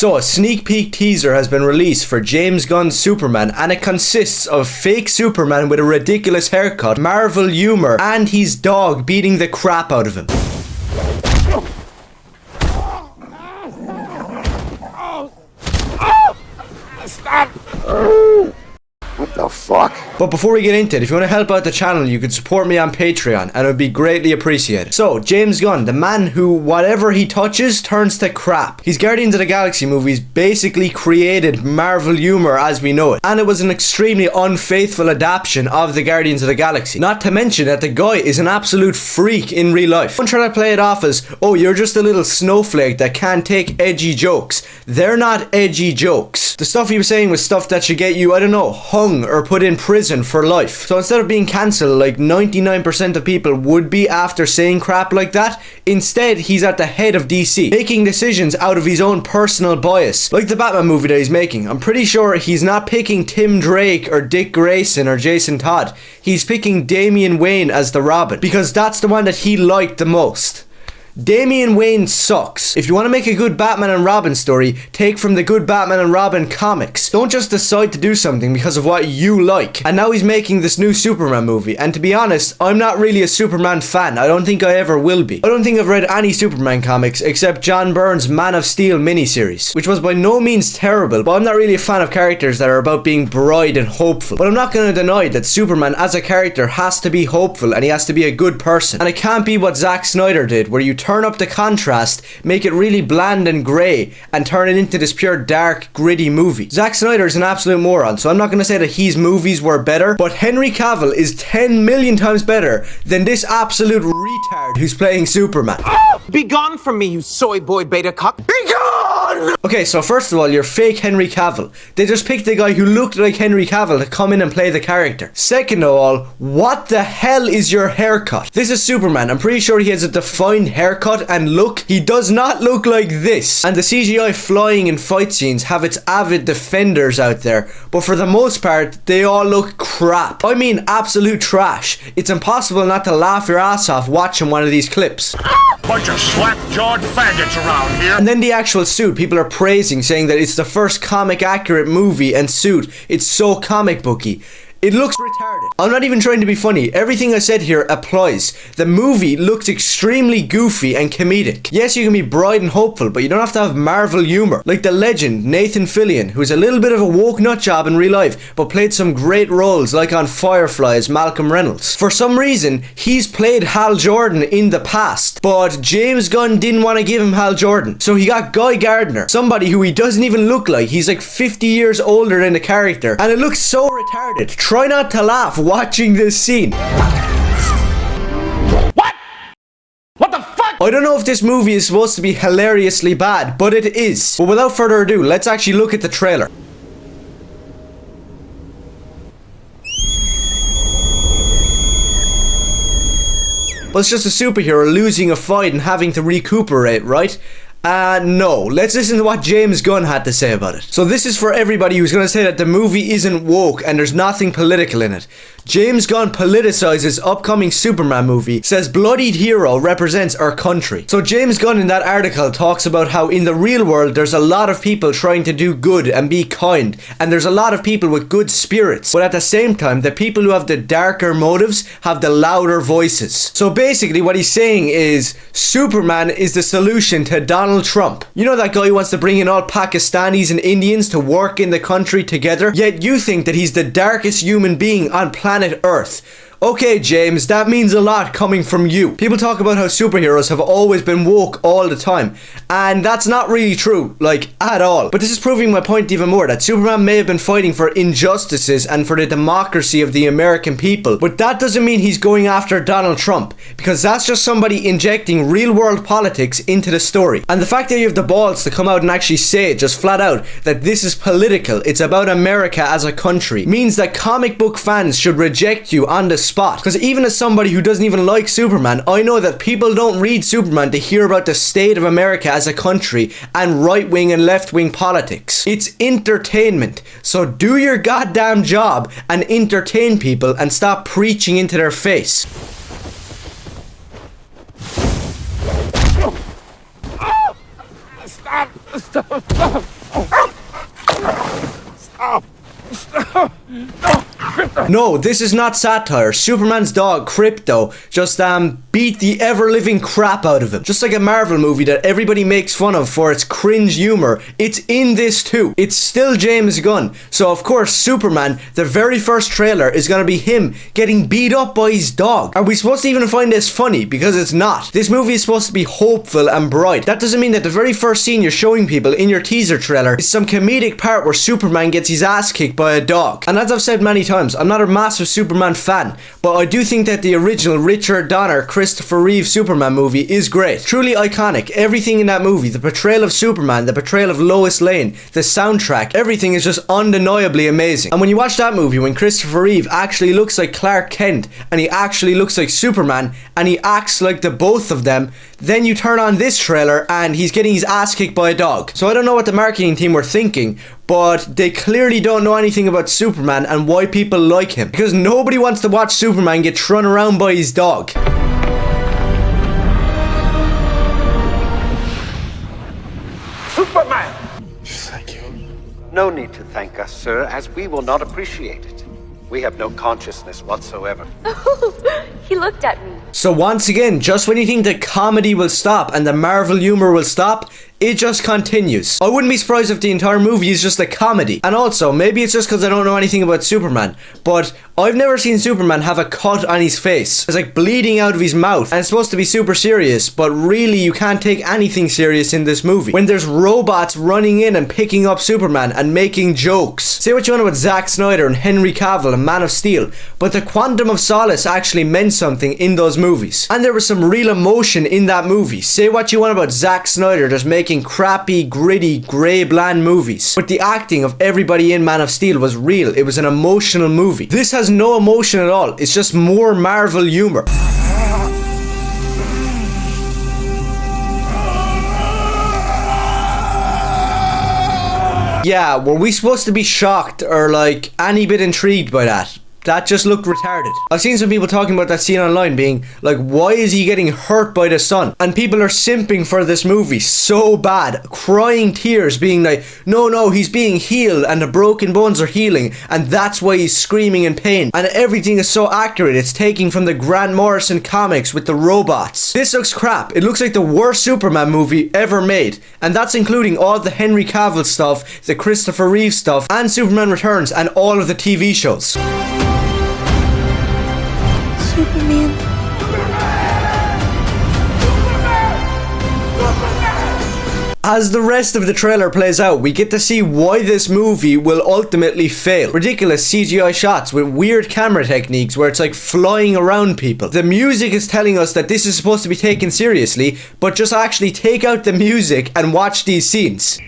So a sneak peek teaser has been released for James Gunn Superman, and it consists of fake Superman with a ridiculous haircut, Marvel humor, and his dog beating the crap out of him. Stop! What the fuck? But before we get into it, if you want to help out the channel, you can support me on Patreon, and it would be greatly appreciated. So, James Gunn, the man who whatever he touches turns to crap. His Guardians of the Galaxy movies basically created Marvel humor as we know it, and it was an extremely unfaithful adaptation of the Guardians of the Galaxy. Not to mention that the guy is an absolute freak in real life. Don't try to play it off as, oh, you're just a little snowflake that can't take edgy jokes. They're not edgy jokes. The stuff he was saying was stuff that should get you, I don't know, hung or put in prison for life. So instead of being cancelled like 99% of people would be after saying crap like that, instead he's at the head of DC, making decisions out of his own personal bias. Like the Batman movie that he's making, I'm pretty sure he's not picking Tim Drake or Dick Grayson or Jason Todd. He's picking Damian Wayne as the Robin, because that's the one that he liked the most. Damian Wayne sucks. If you want to make a good Batman and Robin story, take from the good Batman and Robin comics. Don't just decide to do something because of what you like. And now he's making this new Superman movie, and to be honest, I'm not really a Superman fan. I don't think I ever will be. I don't think I've read any Superman comics except John Byrne's Man of Steel miniseries, which was by no means terrible, but I'm not really a fan of characters that are about being bright and hopeful. But I'm not going to deny that Superman as a character has to be hopeful, and he has to be a good person. And it can't be what Zack Snyder did, where you turn up the contrast, make it really bland and grey, and turn it into this pure dark, gritty movie. Zack Snyder is an absolute moron, so I'm not going to say that his movies were better, but Henry Cavil is 10 million times better than this absolute retard who's playing Superman. Be gone from me, you soy boy beta cuck. Be gone! Okay, so first of all, you're fake Henry Cavill. They just picked the guy who looked like Henry Cavill to come in and play the character. Second of all, what the hell is your haircut? This is Superman. I'm pretty sure he has a defined haircut and look. He does not look like this. And the CGI flying in fight scenes have its avid defenders out there, but for the most part, they all look crap. I mean absolute trash. It's impossible not to laugh your ass off watching one of these clips. Bunch of slap-jawed faggots around here. And then the actual suit, people are praising, saying that it's the first comic accurate movie and suit. It's so comic booky. It looks retarded. I'm not even trying to be funny. Everything I said here applies. The movie looks extremely goofy and comedic. Yes, you can be bright and hopeful, but you don't have to have Marvel humor. Like the legend Nathan Fillion, who's a little bit of a woke nutjob in real life, but played some great roles like on Firefly as Malcolm Reynolds. For some reason, he's played Hal Jordan in the past, but James Gunn didn't want to give him Hal Jordan. So he got Guy Gardner, somebody who he doesn't even look like. He's like 50 years older than the character, and it looks so retarded. Try not to laugh watching this scene. What? What the fuck? I don't know if this movie is supposed to be hilariously bad, but it is. But without further ado, let's actually look at the trailer. Well, it's just a superhero losing a fight and having to recuperate, right? No. Let's listen to what James Gunn had to say about it. So this is for everybody who's going to say that the movie isn't woke and there's nothing political in it. James Gunn politicizes upcoming Superman movie, says bloodied hero represents our country. So James Gunn in that article talks about how in the real world there's a lot of people trying to do good and be kind, and there's a lot of people with good spirits, but at the same time the people who have the darker motives have the louder voices. So basically what he's saying is Superman is the solution to Donald Trump. You know that guy who wants to bring in all Pakistanis and Indians to work in the country together, yet you think that he's the darkest human being on planet Earth. Okay, James, that means a lot coming from you. People talk about how superheroes have always been woke all the time, and that's not really true, like, at all. But this is proving my point even more, that Superman may have been fighting for injustices and for the democracy of the American people, but that doesn't mean he's going after Donald Trump, because that's just somebody injecting real-world politics into the story. And the fact that you have the balls to come out and actually say, just flat out, that this is political, it's about America as a country, means that comic book fans should reject you on the spot. Because even as somebody who doesn't even like Superman, I know that people don't read Superman to hear about the state of America as a country and right-wing and left-wing politics. It's entertainment. So do your goddamn job and entertain people and stop preaching into their face. Stop! Stop! Stop! No, this is not satire. Superman's dog, Crypto, just beat the ever-living crap out of him. Just like a Marvel movie that everybody makes fun of for its cringe humour, it's in this too. It's still James Gunn. So of course, Superman, the very first trailer, is gonna be him getting beat up by his dog. Are we supposed to even find this funny? Because it's not. This movie is supposed to be hopeful and bright. That doesn't mean that the very first scene you're showing people in your teaser trailer is some comedic part where Superman gets his ass kicked by a dog. And as I've said many times, I'm not a massive Superman fan, but I do think that the original Richard Donner, Christopher Reeve Superman movie is great. Truly iconic. Everything in that movie, the portrayal of Superman, the portrayal of Lois Lane, the soundtrack, everything is just undeniably amazing. And when you watch that movie, when Christopher Reeve actually looks like Clark Kent, and he actually looks like Superman, and he acts like the both of them, then you turn on this trailer and he's getting his ass kicked by a dog. So I don't know what the marketing team were thinking, but they clearly don't know anything about Superman and why people like him. Because nobody wants to watch Superman get thrown around by his dog. Superman! Thank you. No need to thank us, sir, as we will not appreciate it. We have no consciousness whatsoever. He looked at me. So once again, just when you think the comedy will stop and the Marvel humor will stop, it just continues. I wouldn't be surprised if the entire movie is just a comedy. And also, maybe it's just because I don't know anything about Superman, but I've never seen Superman have a cut on his face. It's like bleeding out of his mouth, and it's supposed to be super serious, but really you can't take anything serious in this movie. When there's robots running in and picking up Superman and making jokes. Say what you want about Zack Snyder and Henry Cavil and Man of Steel, but the Quantum of Solace actually meant something in those movies. And there was some real emotion in that movie. Say what you want about Zack Snyder just making crappy, gritty, grey, bland movies, but the acting of everybody in Man of Steel was real. It was an emotional movie. This has no emotion at all. It's just more Marvel humor. Yeah, were we supposed to be shocked or like any bit intrigued by that? That just looked retarded. I've seen some people talking about that scene online being like, why is he getting hurt by the sun? And people are simping for this movie so bad, crying tears, being like, no, he's being healed and the broken bones are healing and that's why he's screaming in pain. And everything is so accurate. It's taking from the Grant Morrison comics with the robots. This looks crap. It looks like the worst Superman movie ever made. And that's including all the Henry Cavill stuff, the Christopher Reeve stuff, and Superman Returns, and all of the TV shows. Superman. As the rest of the trailer plays out, we get to see why this movie will ultimately fail. Ridiculous CGI shots with weird camera techniques where it's like flying around people. The music is telling us that this is supposed to be taken seriously, but just actually take out the music and watch these scenes.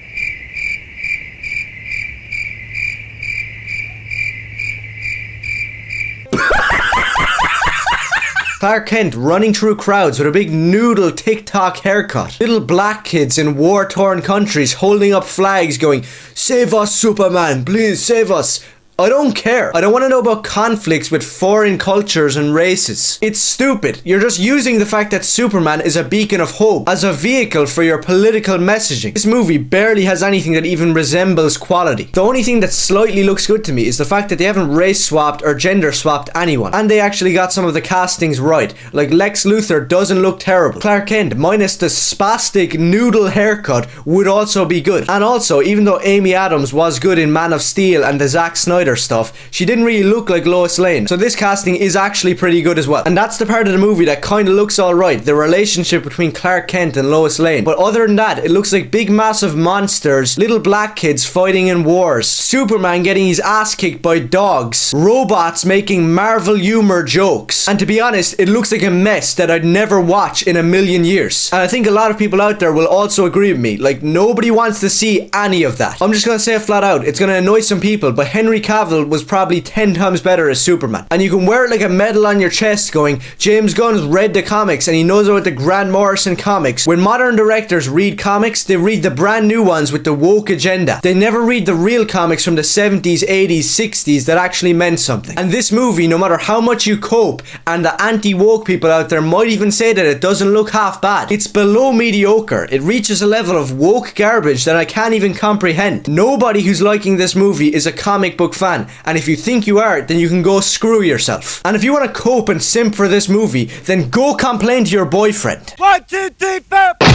Clark Kent running through crowds with a big noodle TikTok haircut. Little black kids in war-torn countries holding up flags going, "Save us, Superman, please save us." I don't care. I don't want to know about conflicts with foreign cultures and races. It's stupid. You're just using the fact that Superman is a beacon of hope as a vehicle for your political messaging. This movie barely has anything that even resembles quality. The only thing that slightly looks good to me is the fact that they haven't race swapped or gender swapped anyone. And they actually got some of the castings right. Like Lex Luthor doesn't look terrible. Clark Kent, minus the spastic noodle haircut, would also be good. And also, even though Amy Adams was good in Man of Steel and the Zack Snyder stuff, she didn't really look like Lois Lane. So this casting is actually pretty good as well. And that's the part of the movie that kind of looks alright, the relationship between Clark Kent and Lois Lane. But other than that, it looks like big massive monsters, little black kids fighting in wars, Superman getting his ass kicked by dogs, robots making Marvel humor jokes. And to be honest, it looks like a mess that I'd never watch in a million years. And I think a lot of people out there will also agree with me. Like, nobody wants to see any of that. I'm just gonna say it flat out, it's gonna annoy some people, but Henry Cavil was probably 10 times better as Superman. And you can wear it like a medal on your chest going, James Gunn's read the comics and he knows about the Grant Morrison comics. When modern directors read comics, they read the brand new ones with the woke agenda. They never read the real comics from the 70s, 80s, 60s that actually meant something. And this movie, no matter how much you cope, and the anti-woke people out there might even say that it doesn't look half bad, it's below mediocre. It reaches a level of woke garbage that I can't even comprehend. Nobody who's liking this movie is a comic book fan. fan, and if you think you are, then you can go screw yourself. And if you want to cope and simp for this movie, then go complain to your boyfriend. 1, 2, 3, 4.